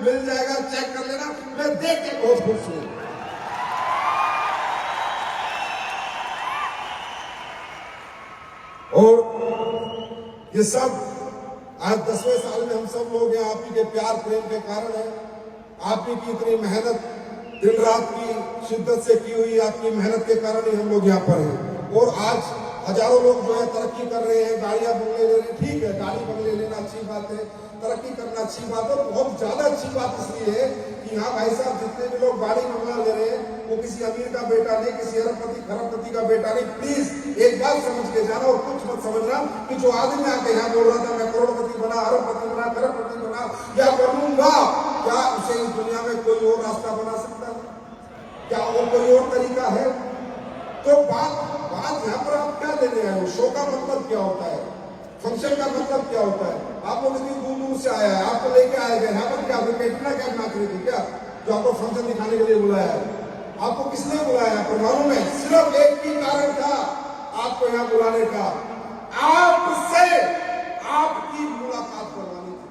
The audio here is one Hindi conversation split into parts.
मिल जाएगा, चेक कर लेना। मैं देख के बहुत खुश हूं। और ये सब आज 10वें साल में हम सब लोग हैं, आप ही के प्यार प्रेम के कारण है। आप ही की इतनी मेहनत दिन रात की शिद्दत से की हुई आपकी मेहनत के कारण ही हम लोग यहाँ पर हैं। और आज हजारों लोग जो है तरक्की कर रहे हैं, गाड़ियां बंगले ले रहे हैं। ठीक है, गाड़ी बंगले लेना अच्छी बात है, तरक्की करना अच्छी बात है। बहुत ज्यादा अच्छी बात इसलिए है कि यहाँ भाई साहब जितने भी लोग गाड़ी बंगला ले रहे हैं वो किसी अमीर का बेटा नहीं, किसी अरबपति खरबपति का बेटा नहीं। प्लीज एक बात समझ के जाना और कुछ मत समझना कि जो आदमी आके यहाँ बोल रहा था मैं करोड़पति बना, अरबपति बना, खरबपति बना या बनूंगा, क्या उसे इस दुनिया में कोई और रास्ता बना सकता है? क्या वो कोई और तरीका है? तो बात यहाँ पर आप क्या लेने आए हो? शो का मतलब क्या होता है? फंक्शन का मतलब क्या होता है? आप लोग इतनी दूर दूर से आया है, आपको लेके आए गए यहाँ पर क्या कैटरीना कैफ नाचरी थी क्या जो आपको फंक्शन दिखाने के लिए बुलाया है? आपको किसने बुलाया आपको मालूम है? सिर्फ एक ही कारण था आपको यहाँ बुलाने का, आपसे आपकी मुलाकात करवानी थी।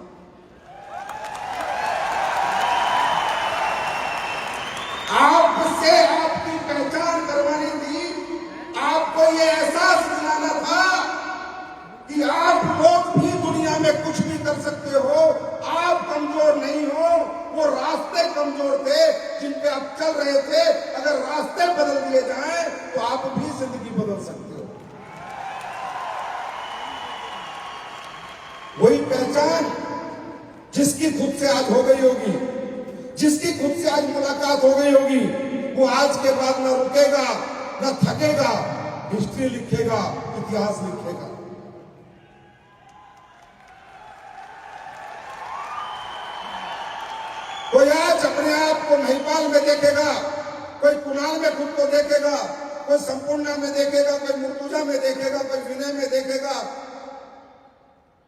आपसे आपकी पहचान करवानी थी, आपको ये एहसास दिलाना था कि आप लोग भी दुनिया में कुछ भी कर सकते हो, आप कमजोर नहीं हो। वो रास्ते कमजोर थे जिन पे आप चल रहे थे, अगर रास्ते बदल दिए जाएं तो आप भी जिंदगी बदल सकते हो। वही पहचान जिसकी खुद से आज हो गई होगी, जिसकी खुद से आज मुलाकात हो गई होगी, वो आज के बाद न रुकेगा न थकेगा, हिस्ट्री लिखेगा, इतिहास लिखेगा। कोई आज अपने आप को महिपाल में देखेगा, कोई कुणाल में खुद को देखेगा, कोई संपूर्णा में देखेगा, कोई मुर्तुजा में देखेगा, कोई विनय में देखेगा,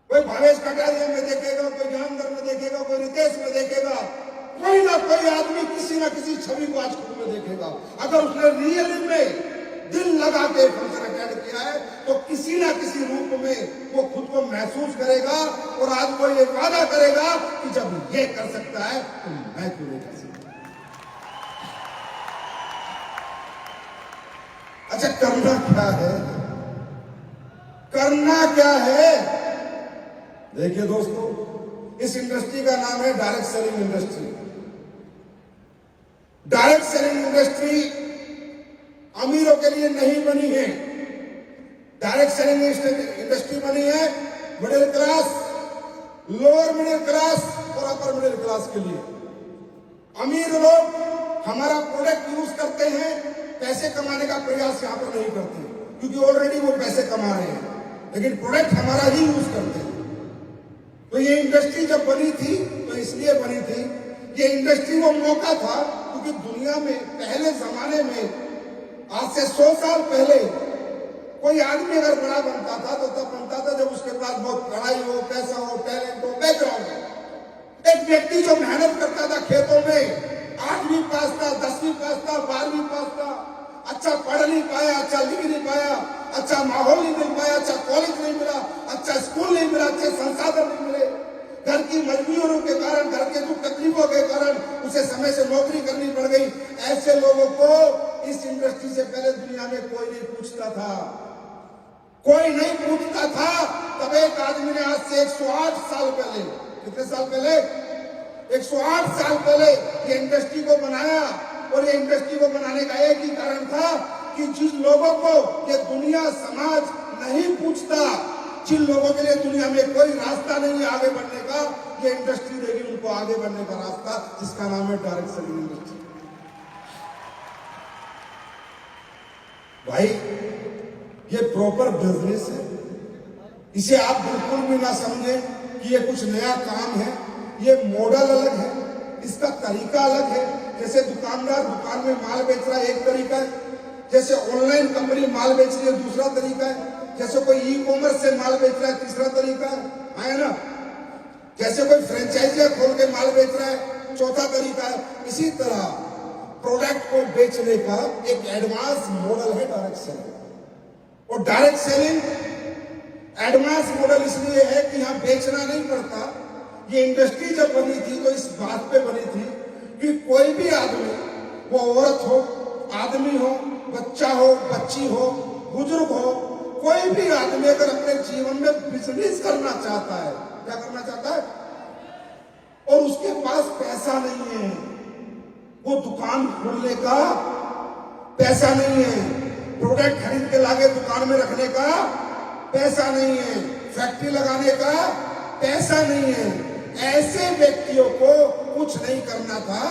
कोई भावेश कटारिया में देखेगा, कोई ज्ञानधर में देखेगा, कोई रितेश में देखेगा। कोई ना कोई आदमी किसी ना किसी छवि को आज खुद में देखेगा। अगर उसने रियल में दिल लगा के फंक्शन अटेंड किया है तो किसी ना किसी रूप में वो खुद को महसूस करेगा और आज वो ये वादा करेगा कि जब ये कर सकता है तो मैं क्यों नहीं कर सकता। अच्छा, करना क्या है? करना क्या है? देखिए दोस्तों, इस इंडस्ट्री का नाम है direct selling industry. Direct selling industry अमीरों के लिए नहीं बनी है। डायरेक्ट सेलिंग इंडस्ट्री बनी है middle class, lower middle class और अपर मिडिल क्लास के लिए। अमीर लोग हमारा प्रोडक्ट यूज करते हैं, पैसे कमाने का प्रयास यहां पर नहीं करते क्योंकि ऑलरेडी वो पैसे कमा रहे हैं, लेकिन प्रोडक्ट हमारा ही यूज करते हैं। तो ये इंडस्ट्री जब बनी थी तो इसलिए बनी थी, ये इंडस्ट्री वो मौका था क्योंकि दुनिया में पहले जमाने में, आज से 100 साल पहले, कोई आदमी अगर बड़ा बनता था तो तब बनता था जब उसके पास बहुत पढ़ाई हो, पैसा हो, टैलेंट हो, बैकग्राउंड हो। एक व्यक्ति जो मेहनत करता था खेतों में, 8वीं पास था, 10वीं पास था, 12वीं पास था, अच्छा पढ़ नहीं पाया, अच्छा लिख नहीं पाया, अच्छा माहौल नहीं मिल पाया, अच्छा कॉलेज नहीं मिला, अच्छा स्कूल नहीं मिला, अच्छे संसाधन नहीं मिले, घर की मजबूरियों के कारण, घर के दुख तकलीफों के कारण उसे समय से नौकरी करनी पड़ गई। ऐसे लोगों को इस इंडस्ट्री से पहले दुनिया में कोई नहीं पूछता था, कोई नहीं पूछता था। तब एक आदमी ने आज से 108 साल पहले, कितने साल पहले? 108 साल पहले ये इंडस्ट्री को बनाया। और ये इंडस्ट्री को बनाने का एक ही कारण था कि जिन लोगों को ये दुनिया समाज नहीं पूछता, जिन लोगों के लिए दुनिया में कोई रास्ता नहीं है आगे बढ़ने का, ये इंडस्ट्री देगी उनको आगे बढ़ने का रास्ता, जिसका नाम है डायरेक्ट सेलिंग इंडस्ट्री। भाई ये प्रॉपर बिजनेस है, इसे आप बिल्कुल भी ना समझें कि ये कुछ नया काम है। ये मॉडल अलग है, इसका तरीका अलग है। जैसे दुकानदार दुकान में माल बेच रहा है एक तरीका है, जैसे ऑनलाइन कंपनी माल बेच रही है दूसरा तरीका है, जैसे कोई ई कॉमर्स से माल बेच रहा है तीसरा तरीका है ना, जैसे कोई फ्रेंचाइजी खोल के माल बेच रहा है चौथा तरीका है। इसी तरह प्रोडक्ट को बेचने का एक एडवांस मॉडल है डायरेक्ट सेलिंग। और डायरेक्ट सेलिंग एडवांस मॉडल इसलिए है कि यहां बेचना नहीं पड़ता। ये इंडस्ट्री जब बनी थी तो इस बात पे बनी थी कि कोई भी आदमी, वो औरत हो, आदमी हो, बच्चा हो, बच्ची हो, बुजुर्ग हो, कोई भी आदमी अगर अपने जीवन में बिजनेस करना चाहता है, क्या करना चाहता है, और उसके पास पैसा नहीं है, वो दुकान खोलने का पैसा नहीं है, प्रोडक्ट खरीद के लाके दुकान में रखने का पैसा नहीं है, फैक्ट्री लगाने का पैसा नहीं है, ऐसे व्यक्तियों को कुछ नहीं करना था,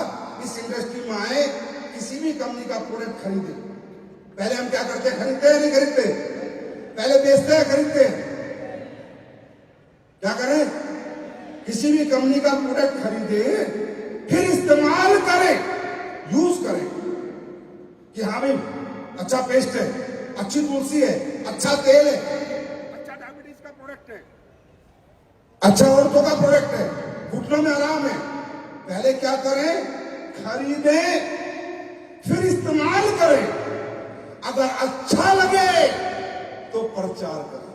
इस इंडस्ट्री में आए, किसी भी कंपनी का प्रोडक्ट खरीदे। पहले हम क्या करते हैं, खरीदते हैं नहीं खरीदते, पहले बेचते हैं खरीदते हैं, क्या करें, किसी भी कंपनी का प्रोडक्ट खरीदे, फिर इस्तेमाल करें, यूज करें कि हाँ भाई अच्छा पेस्ट है, अच्छी तुलसी है, अच्छा तेल है, अच्छा डायबिटीज का प्रोडक्ट है, अच्छा औरतों का प्रोडक्ट है, घुटनों में आराम है। पहले क्या करें, खरीदें, फिर इस्तेमाल करें, अगर अच्छा लगे तो प्रचार करें।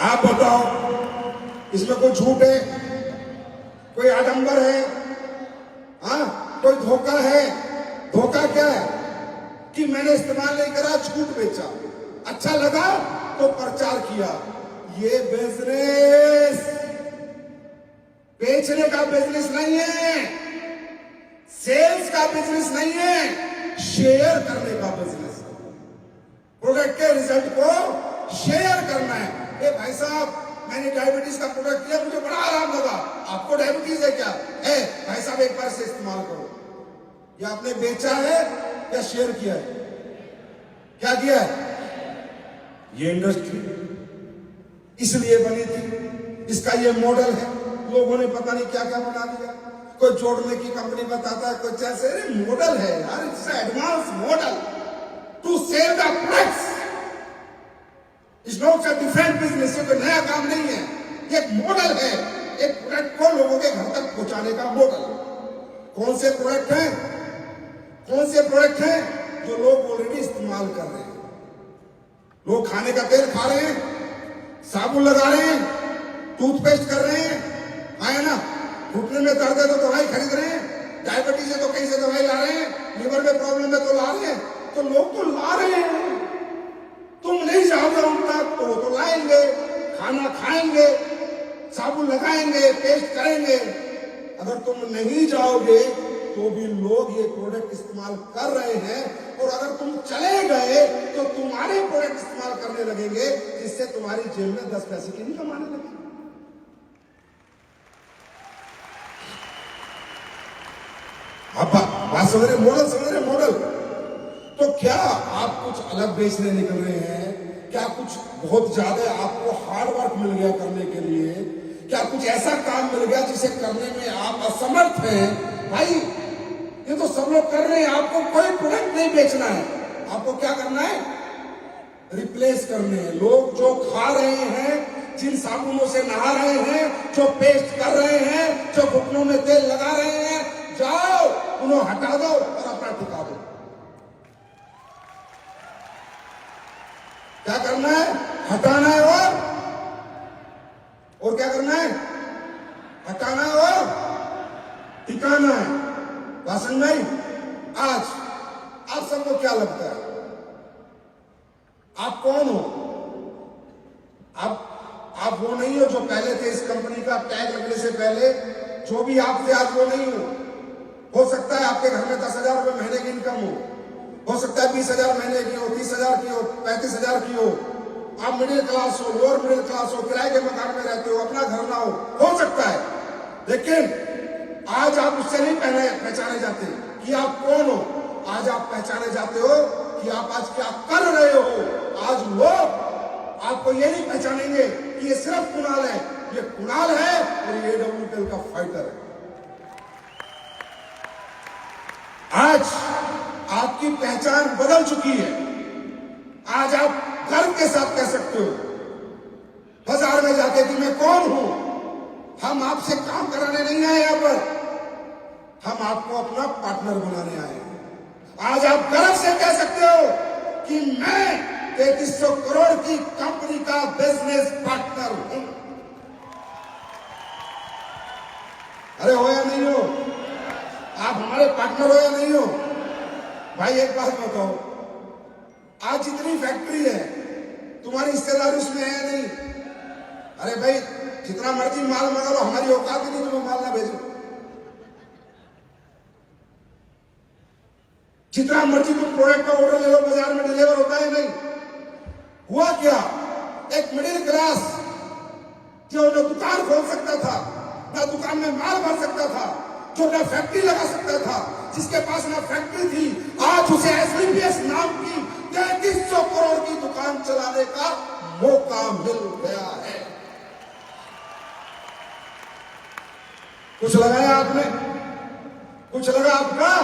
आप बताओ, इसमें कोई झूठ है, कोई आडंबर है, हाँ, कोई धोखा है? धोखा क्या है कि मैंने इस्तेमाल नहीं करा, झूठ बेचा, अच्छा लगा तो प्रचार किया। ये बिजनेस बेचने का बिजनेस नहीं है, सेल्स का बिजनेस नहीं है, शेयर करने का बिजनेस है। प्रोडक्ट के रिजल्ट को शेयर करना है। ए भाई साहब, मैंने डायबिटीज का प्रोडक्ट लिया, मुझे बड़ा आराम लगा, आपको डायबिटीज है क्या? है भाई साहब, एक बार से इस्तेमाल करो। ये आपने बेचा है या शेयर किया है? क्या किया है? ये इंडस्ट्री इसलिए बनी थी, इसका ये मॉडल है, लोगों ने पता नहीं क्या क्या बना दिया। कोई जोड़ने की कंपनी बताता है, कोई जैसे मॉडल है यार, it's advance model to sell the products. It's not a different business, ये कोई नया काम नहीं है, ये एक मॉडल है, एक प्रोडक्ट को लोगों के घर तक पहुंचाने का मॉडल। कौन से प्रोडक्ट हैं? कौन से प्रोडक्ट हैं जो लोग ऑलरेडी इस्तेमाल कर रहे हैं? लोग खाने का तेल खा रहे हैं, साबुन लगा रहे हैं, टूथपेस्ट कर रहे हैं, है ना, घुटने में दर्द है तो दवाई खरीद रहे हैं, डायबिटीज है तो कहीं से दवाई ला रहे हैं, लिवर में प्रॉब्लम है तो ला रहे हैं, तो लोग तो ला रहे हैं। तुम नहीं जाओगे उन तक तो वो तो लाएंगे, खाना खाएंगे, साबुन लगाएंगे, पेस्ट करेंगे। अगर तुम नहीं जाओगे तो भी लोग ये प्रोडक्ट इस्तेमाल कर रहे हैं, और अगर तुम चले गए तो तुम्हारे प्रोडक्ट इस्तेमाल करने लगेंगे, जिससे तुम्हारी जेब में 10 पैसे की नहीं कमाने लगेंगे। आप बात समझ रहे, मॉडल समझ रहे, मॉडल। तो क्या आप कुछ अलग बेचने निकल रहे हैं? क्या कुछ बहुत ज्यादा आपको हार्ड वर्क मिल गया करने के लिए? क्या कुछ ऐसा काम मिल गया जिसे करने में आप असमर्थ हैं? भाई ये तो सब लोग कर रहे हैं, आपको कोई प्रोडक्ट नहीं बेचना है, आपको क्या करना है? रिप्लेस करने हैं। लोग जो खा रहे हैं, जिन साबुनों से नहा रहे हैं, जो पेस्ट कर रहे हैं, जो घुटनों में तेल लगा रहे हैं, जाओ उन्हें हटा दो और अपना टिका दो। क्या करना है? हटाना है और क्या करना है? हटाना है और टिकाना है। भाषण नहीं। आज आप सबको क्या लगता है, आप कौन हो? आप वो नहीं हो जो पहले थे। इस कंपनी का टैग लगने से पहले जो भी आप थे, आज वो नहीं हो सकता है आपके घर में 10,000 रुपए महीने की इनकम हो सकता है 20,000 महीने की हो, 30,000 की हो, 35,000 की हो। आप मिडिल क्लास हो, लोअर मिडिल क्लास हो, किराए के मकान में रहते हो, अपना घर ना हो सकता है। लेकिन आज आप उससे नहीं पहचाने जाते कि आप कौन हो। आज आप पहचाने जाते हो कि आप आज क्या कर रहे हो। आज लोग आपको ये नहीं पहचानेंगे कि ये सिर्फ कुणाल है, ये कुणाल है और ये AWPL का फाइटर है। आज आपकी पहचान बदल चुकी है। आज आप गर्व के साथ कह सकते हो बाजार में जाके कि मैं कौन हूं। हम आपसे काम कराने नहीं आए यहां पर, हम आपको अपना पार्टनर बनाने आए हैं। आज आप गर्व से कह सकते हो कि मैं 3300 करोड़ की कंपनी का बिजनेस पार्टनर हूं। अरे हो या नहीं हो? आप हमारे पार्टनर हो या नहीं हो? भाई एक बात बताओ, आज जितनी फैक्ट्री है तुम्हारी हिस्सेदारी उसमें है नहीं? अरे भाई जितना मर्जी माल मंगा लो, हमारी औकात ही नहीं तुम्हें माल ना भेजो। जितना मर्जी तुम प्रोडक्ट का ऑर्डर ले लो, बाजार में डिलीवर होता है नहीं? हुआ क्या? एक मिडिल क्लास जो दुकान खोल सकता था, ना दुकान में माल भर सकता था, जो ना फैक्ट्री लगा सकता था, जिसके पास ना फैक्ट्री थी, आज उसे एसलीपीएस नाम की 3300 करोड़ की दुकान चलाने का मौका मिल गया है। कुछ लगाया आपने? कुछ लगा आपका?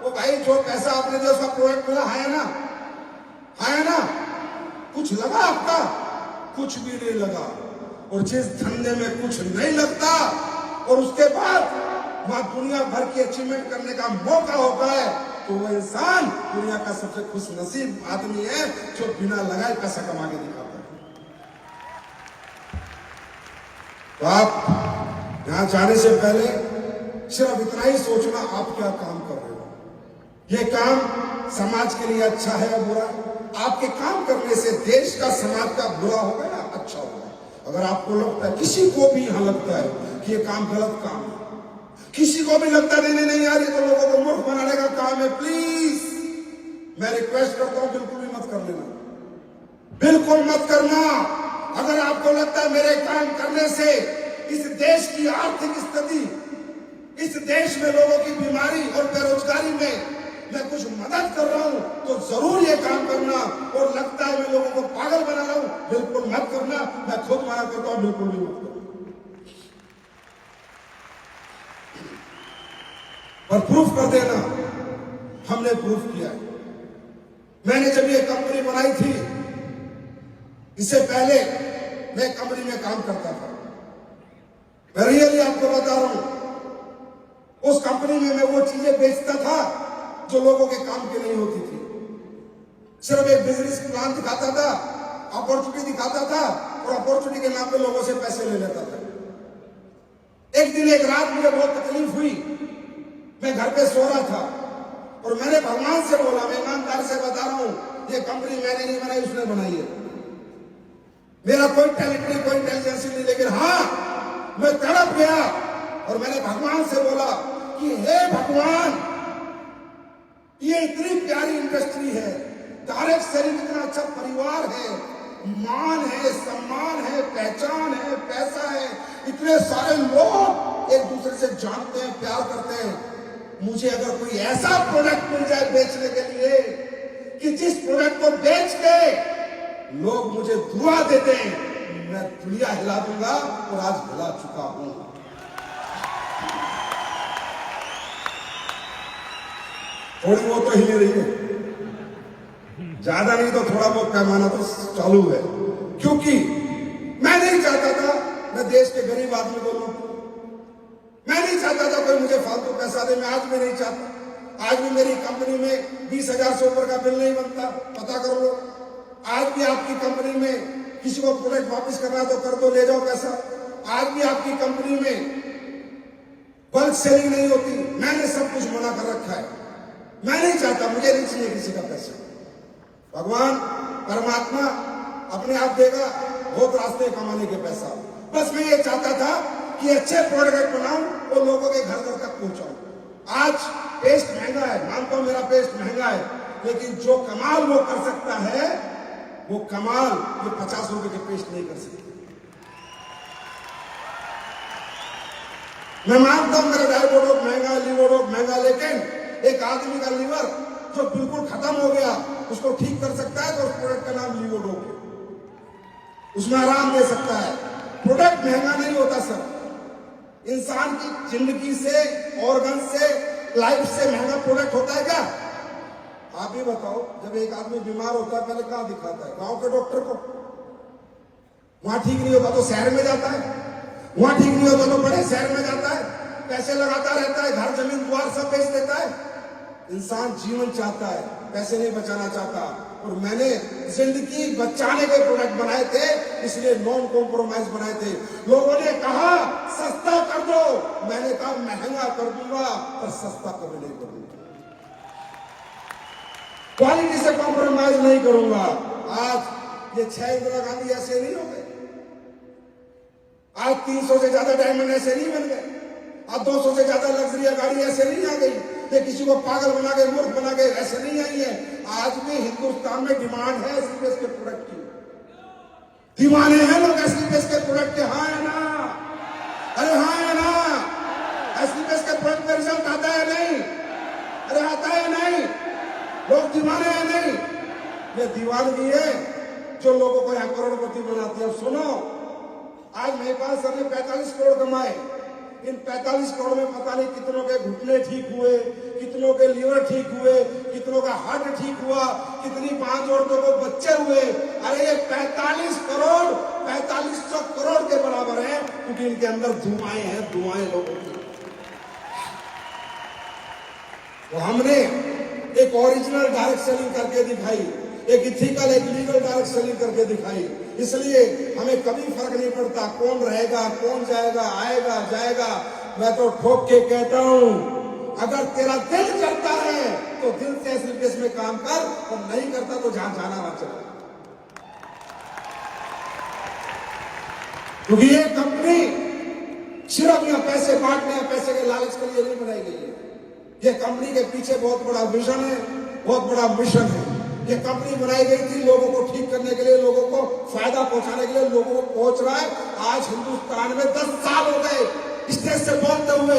वो भाई जो पैसा आपने दिया उसका प्रोडक्ट मिला है ना? है ना? कुछ लगा आपका? कुछ भी नहीं लगा। और जिस धंधे में कुछ नहीं लगता और उसके बाद वहां दुनिया भर की अचीवमेंट करने का मौका होता है, तो वो इंसान दुनिया का सबसे खुश नसीब आदमी है जो बिना लगाए पैसा कमा के दिखाता है। तो आप यहां जाने से पहले सिर्फ इतना ही सोचना, आप क्या काम कर रहे हो, ये काम समाज के लिए अच्छा है या बुरा? आपके काम करने से देश का, समाज का बुरा होगा या अच्छा होगा? अगर आपको लगता है, किसी को भी यहां लगता है कि ये काम गलत काम है, किसी को भी लगता है नहीं यार ये तो लोगों को मूर्ख बनाने का काम है, प्लीज मैं रिक्वेस्ट करता हूं बिल्कुल भी मत कर लेना, बिल्कुल मत करना। अगर आपको लगता है मेरे काम करने से इस देश की आर्थिक स्थिति, इस देश में लोगों की बीमारी और बेरोजगारी में मैं कुछ मदद कर रहा हूं, तो जरूर ये काम करना। और लगता है मैं लोगों को पागल बना रहा हूं, बिल्कुल मत करना। मैं खुद मना करता हूं, बिल्कुल भी मत करना। और प्रूफ कर देना, हमने प्रूफ किया है। मैंने जब ये कंपनी बनाई थी, इससे पहले मैं कंपनी में काम करता था। मैं रियली आपको बता रहा हूं, उस कंपनी में मैं वो चीजें बेचता था जो लोगों के काम की नहीं होती थी। सिर्फ एक बिजनेस प्लान दिखाता था, अपॉर्चुनिटी दिखाता था और अपॉर्चुनिटी के नाम पे लोगों से पैसे ले लेता था। एक दिन एक रात मुझे बहुत तकलीफ हुई, मैं घर पे सो रहा था और मैंने भगवान से बोला, मैं ईमानदार से बता रहा हूं, ये कंपनी मैंने नहीं बनाई, उसने बनाई है। मेरा कोई टैलेंट नहीं, कोई इंटेलिजेंस नहीं, लेकिन हाँ मैं तड़प गया और मैंने भगवान से बोला कि हे भगवान, ये इतनी प्यारी इंडस्ट्री है, डायरेक्ट सेलिंग इतना अच्छा परिवार है, मान है, सम्मान है, पहचान है, पैसा है, इतने सारे लोग एक दूसरे से जानते हैं, प्यार करते हैं। मुझे अगर कोई ऐसा प्रोडक्ट मिल जाए बेचने के लिए कि जिस प्रोडक्ट को बेच के लोग मुझे दुआ देते हैं, मैं दुनिया हिला दूंगा और आज हिला चुका हूं। थोड़ी बहुत तो हिल रही है, ज्यादा नहीं तो थोड़ा बहुत पैमाना तो चालू है, क्योंकि मैं नहीं चाहता था मैं देश के गरीब आदमी को लूटूं, मैं नहीं चाहता था कोई मुझे फालतू पैसा दे, मैं आज भी नहीं चाहता। आज भी मेरी कंपनी में 20,000 से ऊपर का बिल नहीं बनता, पता कर लो। आज भी आपकी कंपनी में किसी को प्रोडक्ट वापस करना है तो कर दो, ले जाओ पैसा। आज भी आपकी कंपनी में बल्क सेलिंग नहीं होती, मैंने सब कुछ मना कर रखा है। मैं नहीं चाहता, मुझे नहीं चाहिए किसी का पैसा। भगवान परमात्मा अपने आप देगा बहुत रास्ते कमाने के पैसा। बस मैं ये चाहता था कि अच्छे प्रोडक्ट बनाऊं और लोगों के घर घर तक पहुंचाऊं। आज पेस्ट महंगा है, मानता हूं मेरा पेस्ट महंगा है, लेकिन जो कमाल वो कर सकता है, वो कमाल ये 50 रुपए के पेस्ट नहीं कर सकते। मैं मानता हूं मेरा डायबोडोक महंगा है, लीवोडोक महंगा, लेकिन एक आदमी का लीवर जो बिल्कुल खत्म हो गया उसको ठीक कर सकता है, तो उस प्रोडक्ट का नाम लीवोडोक है, उसमें आराम दे सकता है। प्रोडक्ट महंगा नहीं होता सर, इंसान की जिंदगी से, ऑर्गन से, लाइफ से महंगा प्रोडक्ट होता है क्या? आप ही बताओ। जब एक आदमी बीमार होता है पहले कहां दिखाता है? गांव के डॉक्टर को। वहां ठीक नहीं होता तो शहर में जाता है, वहां ठीक नहीं होता तो बड़े शहर में जाता है, पैसे लगाता रहता है, घर जमीन द्वार सब बेच देता है। इंसान जीवन चाहता है, पैसे नहीं बचाना चाहता। और मैंने जिंदगी बचाने के प्रोडक्ट बनाए थे, इसलिए नॉन कॉम्प्रोमाइज बनाए थे। लोगों ने कहा सस्ता कर दो। मैंने कहा महंगा कर दूंगा पर सस्ता कभी नहीं करूंगा, क्वालिटी से कॉम्प्रोमाइज नहीं करूंगा। आज ये 6 इंदिरा गांधी ऐसे नहीं हो गए, आज 300 से ज्यादा डायमंड ऐसे नहीं बन गए, आज 200 से ज्यादा लग्जरी गाड़ी ऐसे नहीं आ गई, ये किसी को पागल बना के मूर्ख बना के ऐसे नहीं आई है। आज भी हिंदुस्तान में डिमांड है एसलीपीएस के प्रोडक्ट की, दीवाने हैं लोग एसलीपीएस के प्रोडक्ट के। हाँ है ना, अरे हाँ है ना, एसलीपीएस के प्रोडक्ट में रिजल्ट आता है नहीं, अरे आता है नहीं, लोग दीवाने हैं नहीं, ये दीवानगी है जो लोगों को यहाँ करोड़पति बनाती है। अब सुनो, आज महिपाल सर ने 45 करोड़ कमाए, इन 45 करोड़ में पता नहीं कितनों के घुटने ठीक हुए, कितनों के लीवर ठीक हुए, कितनों का हार्ट ठीक हुआ, कितनी 5 औरतों को बच्चे हुए। अरे ये 45 करोड़ 4500 करोड़ के बराबर है, क्योंकि इनके अंदर दुआएं हैं, दुआएं लोगों की। तो हमने एक ओरिजिनल डायरेक्ट सेलिंग करके दिखाई, एक इथिकल एक लीगल डायरेक्ट सेलिंग करके दिखाई। इसलिए हमें कभी फर्क नहीं पड़ता कौन रहेगा कौन जाएगा, आएगा जाएगा। मैं तो ठोक के कहता हूं, अगर तेरा दिल करता है तो दिल से एसलीपीएस में काम कर, और नहीं करता तो जहां जाना वहां चला। क्योंकि ये कंपनी सिर्फ यहाँ पैसे बांटने या पैसे के लालच के लिए नहीं बनाई गई है। ये कंपनी के पीछे बहुत बड़ा विजन है, बहुत बड़ा मिशन है। ये कंपनी बनाई गई थी लोगों को ठीक करने के लिए, लोगों को फायदा पहुंचाने के लिए, लोगों को पहुंच रहा है। आज हिंदुस्तान में 10 साल हो गए स्टेज से बोलते हुए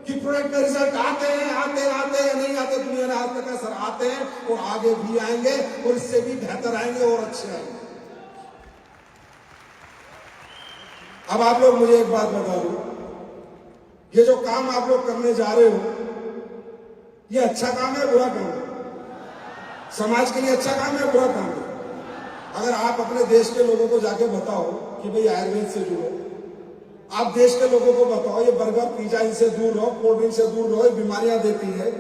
कि प्रोडक्ट में रिजल्ट आते हैं, नहीं आते। दुनिया ने आज तक सर आते हैं और आगे भी आएंगे और इससे भी बेहतर आएंगे और अच्छे आएंगे। अब आप लोग मुझे एक बात बता दो, ये जो काम आप लोग करने जा रहे हो, ये अच्छा काम है बुरा काम है? समाज के लिए अच्छा काम है बुरा काम है? अगर आप अपने देश के लोगों को जाके बताओ कि भाई आयुर्वेद से जुड़ो, आप देश के लोगों को बताओ ये बर्गर पिज्जा इनसे दूर रहो, कोल्ड ड्रिंक से दूर रहो, ये बीमारियां देती है,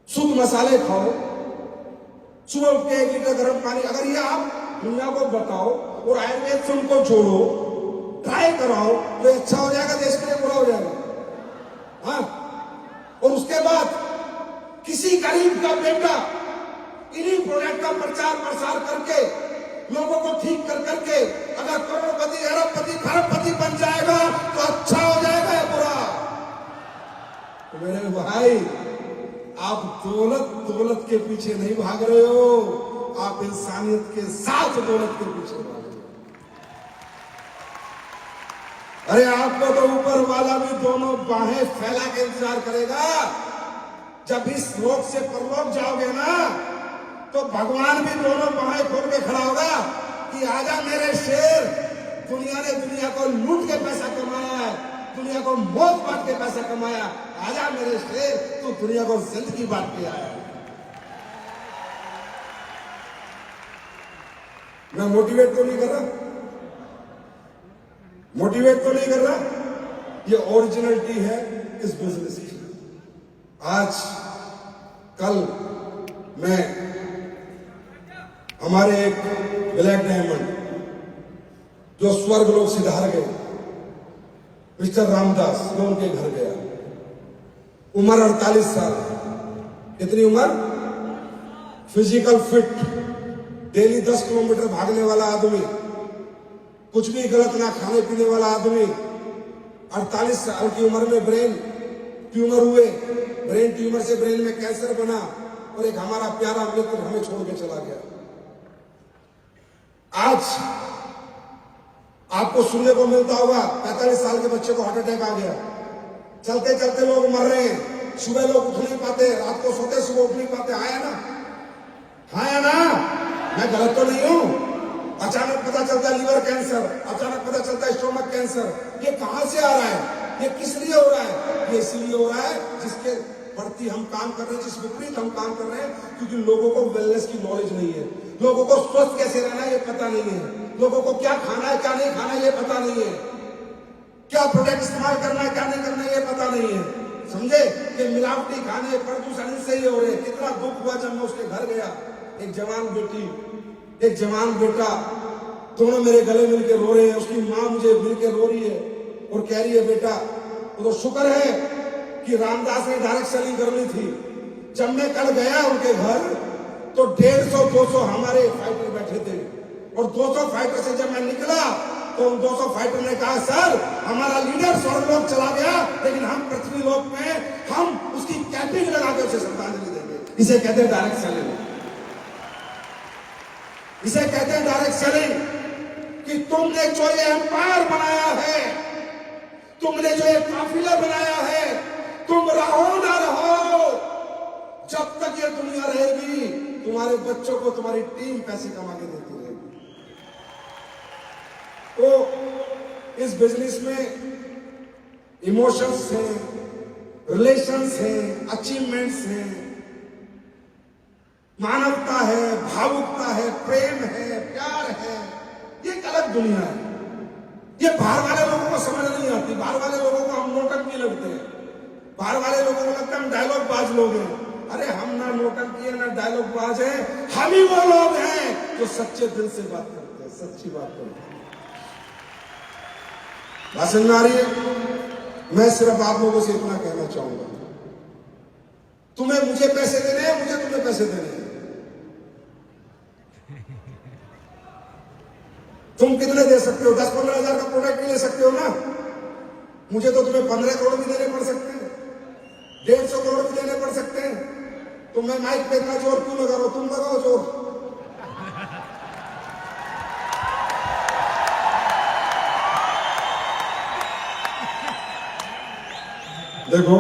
शुद्ध मसाले खाओ, सुबह उठ के 1 लीटर गर्म पानी, अगर ये आप दुनिया को बताओ और आयुर्वेद से उनको जोड़ो, ट्राई कराओ, तो अच्छा हो जाएगा देश के लिए बुरा हो जाएगा? हाँ। और उसके बाद किसी गरीब का बेटा इन्हीं प्रोडक्ट का प्रचार प्रसार करके लोगों को ठीक कर करके अगर करोड़पति अरबपति खरबपति बन जाएगा तो अच्छा हो जाएगा या बुरा? तो मेरे भाई, आप दौलत के पीछे नहीं भाग रहे हो, आप इंसानियत के साथ दौलत के पीछे भाग रहे हो। अरे आपको तो ऊपर वाला भी दोनों बाहें फैला के इंतजार करेगा। जब इस लोक से परलोक जाओगे ना, तो भगवान भी दोनों बाहें खोल के खड़ा होगा कि आजा मेरे शेर, दुनिया ने दुनिया को लूट के पैसा कमाया है, दुनिया को मौत बांट के पैसा कमाया, आजा मेरे शेर, तू दुनिया को जिंदगी बांट के आया। मैं मोटिवेट तो नहीं कर रहा, मोटिवेट तो नहीं कर रहा, ये ओरिजिनलिटी है इस बिजनेस की। आज कल मैं हमारे एक ब्लैक डायमंड जो स्वर्ग लोग सिधार गए, मिस्टर रामदास, मैं उनके घर गया। उम्र 48 साल, कितनी उम्र? फिजिकल फिट, डेली 10 किलोमीटर भागने वाला आदमी, कुछ भी गलत ना खाने पीने वाला आदमी, 48 साल की उम्र में ब्रेन ट्यूमर हुए, ब्रेन ट्यूमर से ब्रेन में कैंसर बना, और एक हमारा प्यारा मित्र हमें छोड़ के चला गया। आज आपको सुनने को मिलता होगा 45 साल के बच्चे को हार्ट अटैक आ गया, चलते चलते लोग मर रहे हैं, सुबह लोग उठ नहीं पाते, रात को सोते सुबह उठ नहीं पाते। आया ना, हाँ या ना? मैं गलत तो नहीं हूं? अचानक पता चलता है लीवर कैंसर, अचानक पता चलता है स्टोमक कैंसर। ये कहां से आ रहा है? ये किस लिए हो रहा है? ये इसलिए हो रहा है जिसके प्रति हम काम कर रहे हैं, जिस विपरीत हम काम कर रहे हैं, क्योंकि लोगों को वेलनेस की नॉलेज नहीं है, लोगों को स्वस्थ कैसे रहना है ये पता नहीं है, लोगों को क्या खाना है क्या नहीं खाना है ये पता नहीं है, क्या प्रोडक्ट इस्तेमाल करना है क्या नहीं करना है ये पता नहीं है। समझे कि मिलावटी खाने प्रदूषण से ही हो रहे। कितना दुख हुआ जब मैं उसके घर गया, एक जवान बेटी एक जवान बेटा दोनों मेरे गले मिलके रो रहे हैं, उसकी माँ मुझे मिलके रो रही है और कह रही है बेटा वो तो शुक्र है कि रामदास ने डायरेक्ट सेलिंग कर ली थी। जब मैं कल गया उनके घर तो 150-200 हमारे फाइटर बैठे थे और 200 फाइटर से जब मैं निकला तो उन 200 फाइटर ने कहा सर हमारा लीडर स्वर्गलोक चला गया लेकिन हम पृथ्वी लोक में हम उसकी कैपिंग लगा के उसे श्रद्धांजलि देंगे। इसे कहते हैं डायरेक्ट सेलिंग, इसे कहते हैं डायरेक्ट सेलिंग कि तुमने जो ये एम्पायर बनाया है, तुमने जो ये काफिला बनाया है, तुम रहो ना रहो, जब तक ये दुनिया रहेगी तुम्हारे बच्चों को तुम्हारी टीम पैसे कमा के देती रहेगी। तो इस बिजनेस में इमोशंस हैं, रिलेशंस हैं, अचीवमेंट्स हैं, मानवता है, भावुकता है, प्रेम है, प्यार है, ये एक अलग दुनिया है। ये बाहर वाले लोगों को समझ नहीं आती। बाहर वाले लोगों को हम नौटंकी लगते हैं, बाहर वाले लोगों को लगता है हम डायलॉग बाज लोग हैं। अरे हम ना नौटंकी है ना डायलॉग बाज है, हम ही वो लोग हैं जो सच्चे दिल से बात करते हैं, सच्ची बात करते हैं। बात समझ में आ रही है? मैं सिर्फ आप लोगों से इतना कहना चाहूंगा, तुम्हें मुझे पैसे देने हैं, मुझे तुम्हें पैसे देने हैं। तुम कितने दे सकते हो? 10-15 हजार का प्रोडक्ट भी ले सकते हो ना। मुझे तो तुम्हें 15 करोड़ भी देने पड़ सकते हैं, 150 करोड़ भी देने पड़ सकते हैं। तो मैं माइक पे इतना जोर क्यों लगा रहा हूं? तुम लगाओ जोर। देखो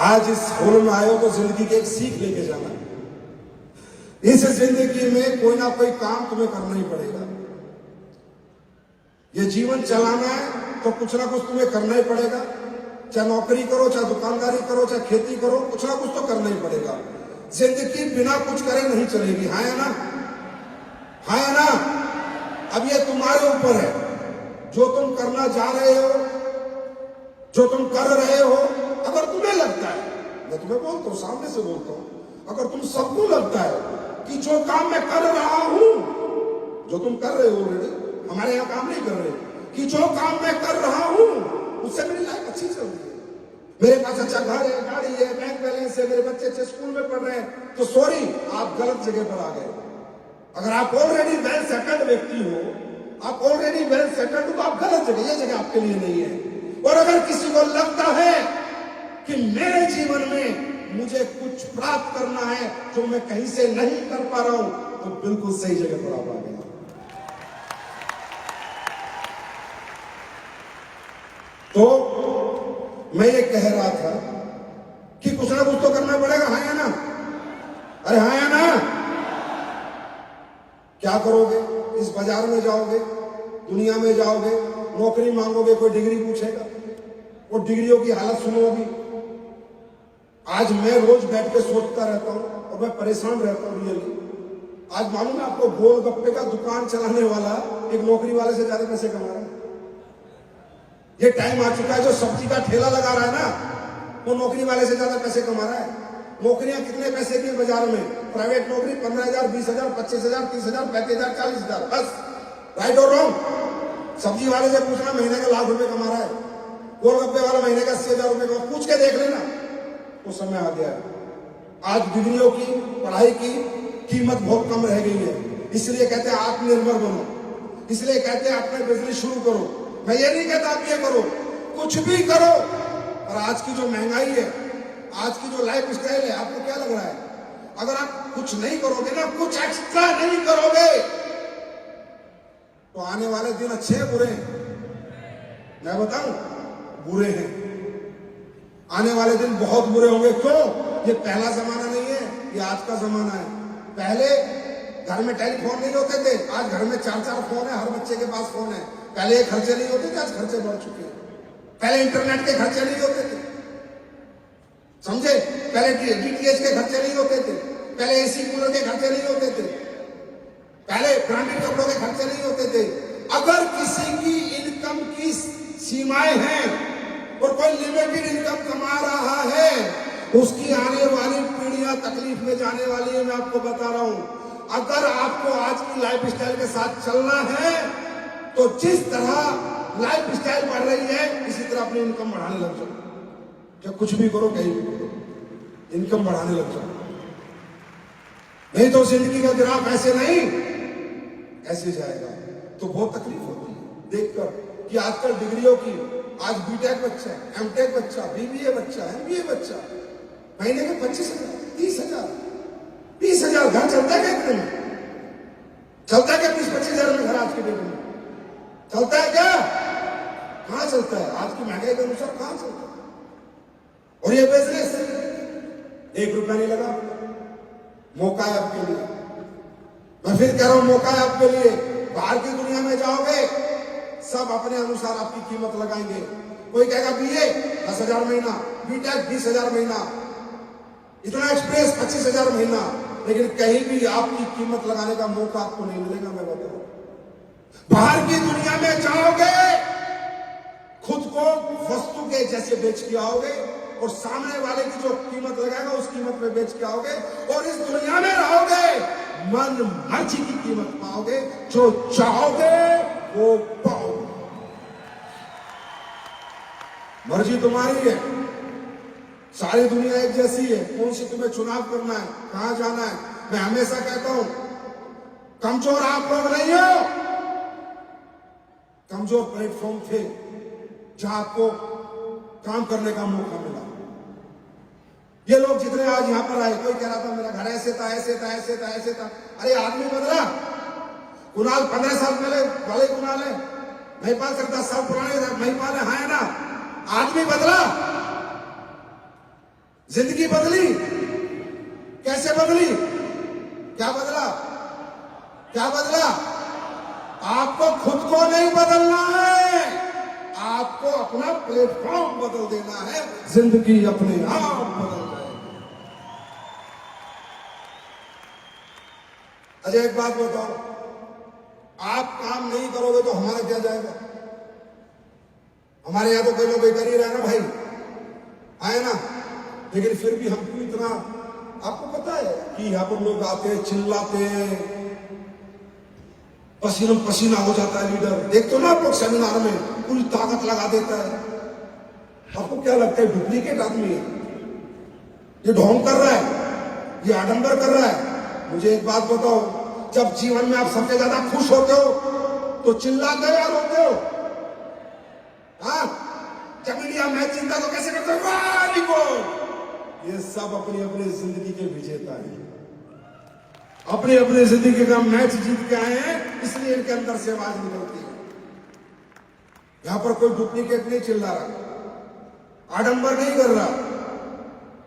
आज इस हॉल में आए हो तो जिंदगी की एक सीख लेके जाना। इस जिंदगी में कोई ना कोई काम तुम्हें करना ही पड़ेगा। ये जीवन चलाना है तो कुछ ना कुछ तुम्हें करना ही पड़ेगा। चाहे नौकरी करो, चाहे दुकानदारी करो, चाहे खेती करो, कुछ ना कुछ तो करना ही पड़ेगा। जिंदगी बिना कुछ करे नहीं चलेगी। हाँ या ना? हाँ या ना? अब ये तुम्हारे ऊपर है। जो तुम करना जा रहे हो, जो तुम कर रहे हो, अगर तुम्हें लगता है, मैं तुम्हें बोलता हूं, सामने से बोलता हूं, अगर तुम सबको लगता है कि जो काम मैं कर रहा हूं, जो तुम कर रहे हो ऑलरेडी, हमारे यहां काम नहीं कर रहे, कि जो काम मैं कर रहा हूं उससे मेरी लाइफ अच्छी चल रही है, मेरे पास अच्छा घर है, गाड़ी है, बैंक बैलेंस है, मेरे बच्चे अच्छे स्कूल में पढ़ रहे हैं, तो सॉरी, आप गलत जगह पर आ गए। अगर आप ऑलरेडी वेल सेटल्ड व्यक्ति हो, आप ऑलरेडी वेल सेटल्ड हो, तो आप गलत जगह, ये जगह आपके लिए नहीं है। और अगर किसी को लगता है कि मेरे जीवन में मुझे कुछ प्राप्त करना है जो मैं कहीं से नहीं कर पा रहा हूं, तो बिल्कुल सही जगह पर आप आ गए। तो मैं ये कह रहा था कि कुछ ना कुछ तो करना पड़ेगा। हाँ या ना? अरे हाँ या ना? क्या करोगे? इस बाजार में जाओगे, दुनिया में जाओगे, नौकरी मांगोगे, कोई डिग्री पूछेगा, वो डिग्रियों की हालत सुनोगी। आज मैं रोज बैठ के सोचता रहता हूं और मैं परेशान रहता हूं रियली। आज मालूम है आपको, गोलगप्पे का दुकान चलाने वाला एक नौकरी वाले से ज्यादा पैसे कमा रहा है। ये टाइम आ चुका है, जो सब्जी का ठेला लगा रहा है ना, वो नौकरी वाले से ज्यादा पैसे कमा रहा है। नौकरियां कितने पैसे की बाजार में? प्राइवेट नौकरी 15,000, 20,000, 25,000, 30,000, 35,000, 40,000, बस। राइट और रॉन्ग? सब्जी वाले से पूछना महीने का लाख रुपए कमा रहा है, गोलगप्पे वाला महीने का 80,000 रुपए कमा, पूछ के देख लेना। तो समय आ गया है। आज डिग्रियों की, पढ़ाई की कीमत बहुत कम रह गई है। इसलिए कहते हैं आत्मनिर्भर बनो, इसलिए कहते हैं अपना बिजनेस शुरू करो। मैं ये नहीं कहता आप ये करो, कुछ भी करो। और आज की जो महंगाई है, आज की जो लाइफ स्टाइल है, आपको क्या लग रहा है? अगर आप कुछ नहीं करोगे ना, कुछ एक्स्ट्रा नहीं करोगे, तो आने वाले दिन अच्छे हैं बुरे हैं? मैं बताऊं, बुरे हैं। आने वाले दिन बहुत बुरे होंगे। क्यों? ये पहला जमाना नहीं है, ये आज का जमाना है। पहले घर में टेलीफोन नहीं होते थे, आज घर में 4-4 फोन है, हर बच्चे के पास फोन है। पहले ये खर्चे नहीं होते थे, आज खर्चे बढ़ चुके हैं। पहले इंटरनेट के खर्चे नहीं होते थे, समझे? पहले डीटीएच के खर्चे नहीं होते थे, पहले एसी कूलर के खर्चे नहीं होते थे, पहले ब्रांडेड कपड़ों के खर्चे नहीं होते थे। अगर किसी की इनकम की सीमाएं हैं और कोई लिमिटेड इनकम कमा रहा है, उसकी आने वाली पीढ़ियां तकलीफ में जाने वाली है। मैं आपको बता रहा हूं, अगर आपको आज की लाइफ स्टाइल के साथ चलना है तो जिस तरह लाइफ स्टाइल बढ़ रही है इसी तरह अपनी इनकम बढ़ाने लग जाओ। जब कुछ भी करो कहीं भी करो इनकम बढ़ाने लग जाओ, नहीं तो जिंदगी का ग्राफ ऐसे नहीं ऐसे जाएगा। तो बहुत तकलीफ होती है देखकर कि आजकल डिग्रियों की, आज बीटेक बच्चा, एमटेक बच्चा, बीबीए बच्चा, एमबीए बच्चा, महीने के 25,000, 30,000, 20,000 घर चलता है क्या इतने में? चलता है क्या 20-25,000 में घर आज के डेट में? चलता है क्या? कहां चलता है? आज की महंगाई के अनुसार कहां चलता है? और ये बिजनेस 1 रुपया नहीं लगा, मौका है आपके लिए। मैं फिर कह रहा हूं मौका है आपके लिए। बाहर की दुनिया में जाओगे सब अपने अनुसार आपकी कीमत लगाएंगे। कोई कहेगा बीए 10,000 महीना, बीटेक 20,000 महीना, इतना एक्सप्रेस 25,000 महीना, लेकिन कहीं भी आपकी कीमत लगाने का मौका आपको नहीं मिलेगा। मैं बताऊं बाहर की दुनिया में जाओगे खुद को वस्तु के जैसे बेच के आओगे और सामने वाले की जो कीमत लगाएगा उस कीमत में बेच के आओगे और इस दुनिया में रहोगे मन मर्जी की कीमत पाओगे, जो चाहोगे वो पाओगे। मर्जी तुम्हारी है, सारी दुनिया एक जैसी है। कौन सी तुम्हें चुनाव करना है, कहां जाना है? मैं हमेशा कहता हूं कमजोर आप लोग नहीं हो, कमजोर प्लेटफॉर्म थे जहां आपको काम करने का मौका मिला। ये लोग जितने आज यहां पर आए, कोई कह रहा था मेरा घर ऐसे था, ऐसे था, ऐसे था, ऐसे था। अरे आदमी बदला। कुणाल 15 साल पहले वाले कुणाल है, महिपाल सर 10 साल पुराने महिपाल है ना? आदमी बदला, जिंदगी बदली। कैसे बदली? क्या बदला? क्या बदला? आपको खुद को नहीं बदलना है, आपको अपना प्लेटफॉर्म बदल देना है, जिंदगी अपने आप बदल जाएगी। अजय एक बात बताओ, आप काम नहीं करोगे तो हमारा क्या जाएगा? हमारे यहां तो कई लोग कर ही रहे ना भाई, आए ना, लेकिन फिर भी हम क्यों इतना, आपको पता है कि यहां पर लोग आते हैं चिल्लाते हैं, पसीना पसीना हो जाता है लीडर। देखते हो ना आप लोग सेमिनार में पूरी ताकत लगा देता है। आपको क्या लगता है डुप्लीकेट आदमी है, ये ढोंग कर रहा है, ये आडंबर कर रहा है? मुझे एक बात बताओ, जब जीवन में आप सबसे ज्यादा खुश होते हो तो चिल्लाते हो या रोते हो? हाँ, जब इंडिया मैच जीतता तो कैसे करते हो? ये सब अपनी अपनी जिंदगी के विजेता हैं, अपनी अपनी जिंदगी का मैच जीत के आए हैं, इसलिए इनके अंदर से आवाज निकलती है। यहां पर कोई डुप्लीकेट नहीं चिल्ला रहा, आडंबर नहीं कर रहा।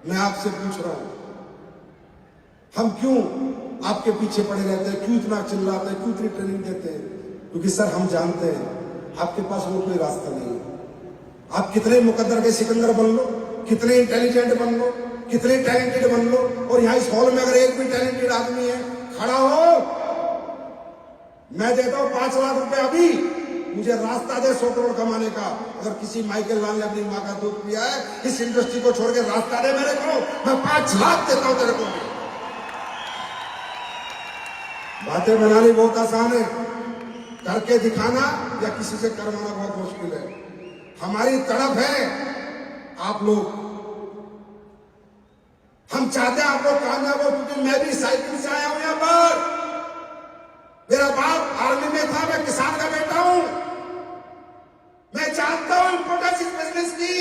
मैं आपसे पूछ रहा हूं, हम क्यों आपके पीछे पड़े रहते हैं, क्यों इतना चिल्लाते हैं, क्यों इतनी ट्रेनिंग देते हैं? क्योंकि सर हम जानते हैं आपके पास वो कोई रास्ता नहीं है। आप कितने मुकद्दर के सिकंदर बन लो, कितने इंटेलिजेंट बन लो, कितने टैलेंटेड बन लो, और यहां इस हॉल में अगर एक भी टैलेंटेड आदमी है खड़ा हो, मैं देता हूं 5 लाख रुपए अभी, मुझे रास्ता दे 100 करोड़ कमाने का। अगर किसी माइकल लाल ने अपनी मां का दूध पिया है, इस इंडस्ट्री को छोड़ के रास्ता दे मेरे को, मैं 5 लाख देता हूं तेरे को। बातें बनानी बहुत आसान है, करके दिखाना या किसी से करवाना बहुत मुश्किल है। हमारी तड़प है आप लोग, हम चाहते हैं आप लोग कामयाब हो, क्योंकि मैं भी साइकिल से आया हूं यहां पर। मेरा बाप आर्मी में था, मैं किसान का बेटा हूं, मैं जानता हूं इंपॉर्टेंस इस बिजनेस की।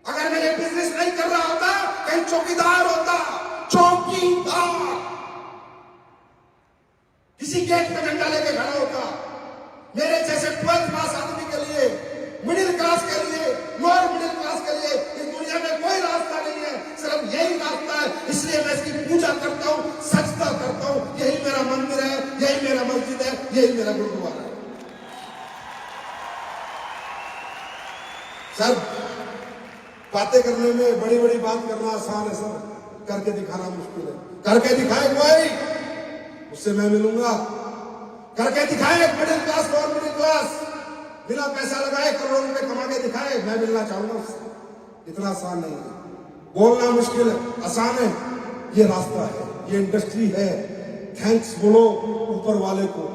अगर मैं ये बिजनेस नहीं कर रहा होता, कहीं चौकीदार होता, चौकीदार किसी गेट पे डंडा लेके खड़ा होता। मेरे जैसे 12th पास आदमी के लिए, मिडिल क्लास के लिए, लोअर मिडिल क्लास के लिए इस दुनिया में कोई रास्ता नहीं है, सिर्फ यही रास्ता है। इसलिए मैं इसकी पूजा करता हूं, सजदा करता हूं। यही मेरा मंदिर है, यही मेरा मस्जिद है, यही मेरा गुरुद्वारा है। सर बातें करने में बड़ी बड़ी बात करना आसान है सर, करके दिखाना मुश्किल है। करके दिखाए कोई, उससे मैं मिलूंगा। करके दिखाए middle class, lower middle class, बिना पैसा लगाए करोड़ों रुपए कमा के दिखाए, मैं मिलना चाहूंगा उससे। इतना आसान नहीं है, बोलना मुश्किल है, आसान है। ये रास्ता है, ये इंडस्ट्री है, थैंक्स बोलो ऊपर वाले को,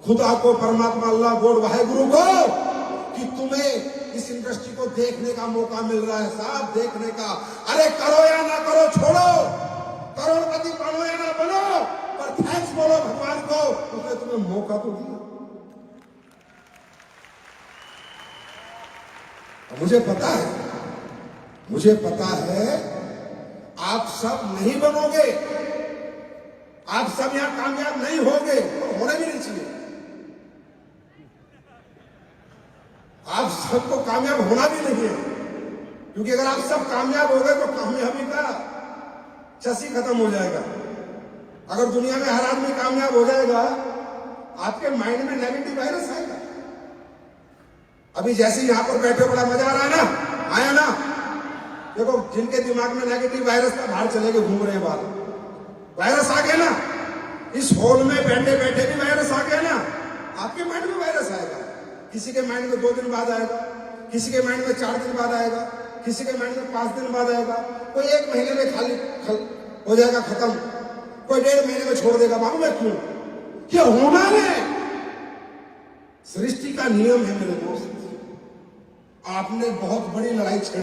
खुदा को, परमात्मा अल्लाह गॉड वाहेगुरु को, कि तुम्हें इस इंडस्ट्री को देखने का मौका मिल रहा है साहब, देखने का। अरे करो या ना करो, छोड़ो, करोड़पति बनो या ना बनो, पर थैंक्स बोलो भगवान को, उसने तुम्हें मौका तो दिया। मुझे पता है आप सब नहीं बनोगे, आप सब यहां कामयाब नहीं होंगे, और होने भी नहीं चाहिए। आप सबको कामयाब होना भी नहीं है, क्योंकि अगर आप सब कामयाब हो गए तो कामयाबी का चस्सी खत्म हो जाएगा। अगर दुनिया में हर आदमी कामयाब हो जाएगा, आपके माइंड में नेगेटिव वायरस आएगा। अभी जैसे यहां पर बैठे बड़ा मजा आ रहा है ना, आया ना, देखो जिनके दिमाग में नेगेटिव वायरस था बाहर चले गए, घूम रहे हैं बाहर, वायरस आ गया ना। इस हॉल में बैठे बैठे भी वायरस आ गया ना, आपके माइंड में वायरस आएगा। किसी के माइंड में 2 दिन बाद आएगा, किसी के माइंड में 4 दिन बाद आएगा, किसी के माइंड में 5 दिन बाद आएगा, कोई 1 महीने में खाली हो जाएगा खत्म, कोई 1.5 महीने में छोड़ देगा। मालूम है क्यों? ये होना है, सृष्टि का नियम है मेरे दोस्त। आपने बहुत बड़ी लड़ाई छेड़ी।